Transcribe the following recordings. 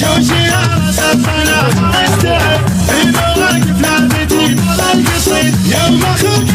شوشي يا راس الطنا استعد في مواقف لعبتي طول القصيد يوم اخوك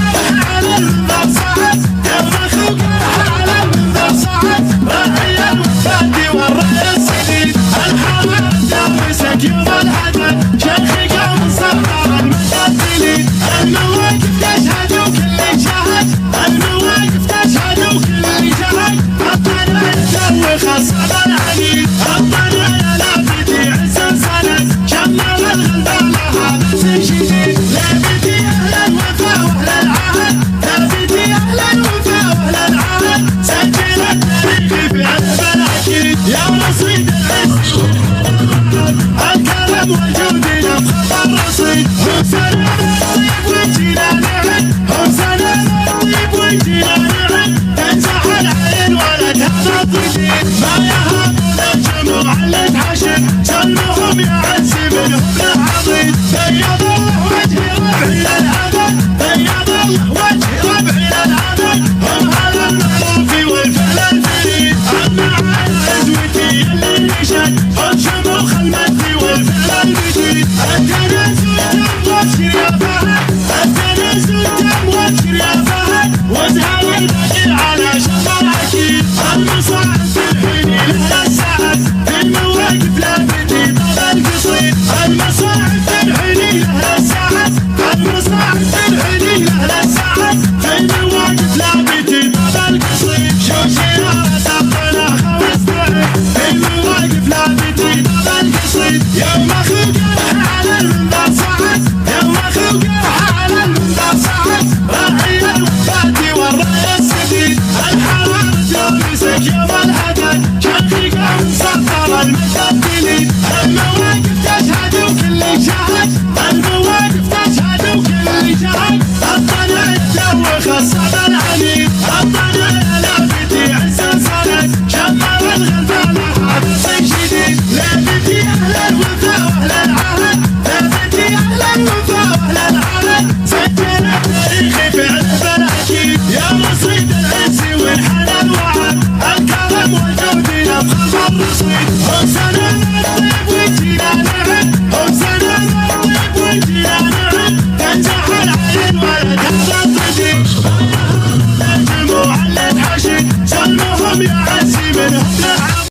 على المنبر صعد يوم اخوك على المنبر صعد راعي الوفادي والراي السديد الحرارة تلبسك يوم الحدث شيخي قوم صغار المقاتلين المواقف تشهد وكل شهد المواقف تشهد وكل شهد الطنا الجو خصب العنيد الطنا يا لابتي عز سند شمل الغلبة لها بس شديد لابتي اهل الوفا واهل العهد لابتي اهل الوفا واهل العهد سجل التاريخ في علم الاكيد يا رصيد العز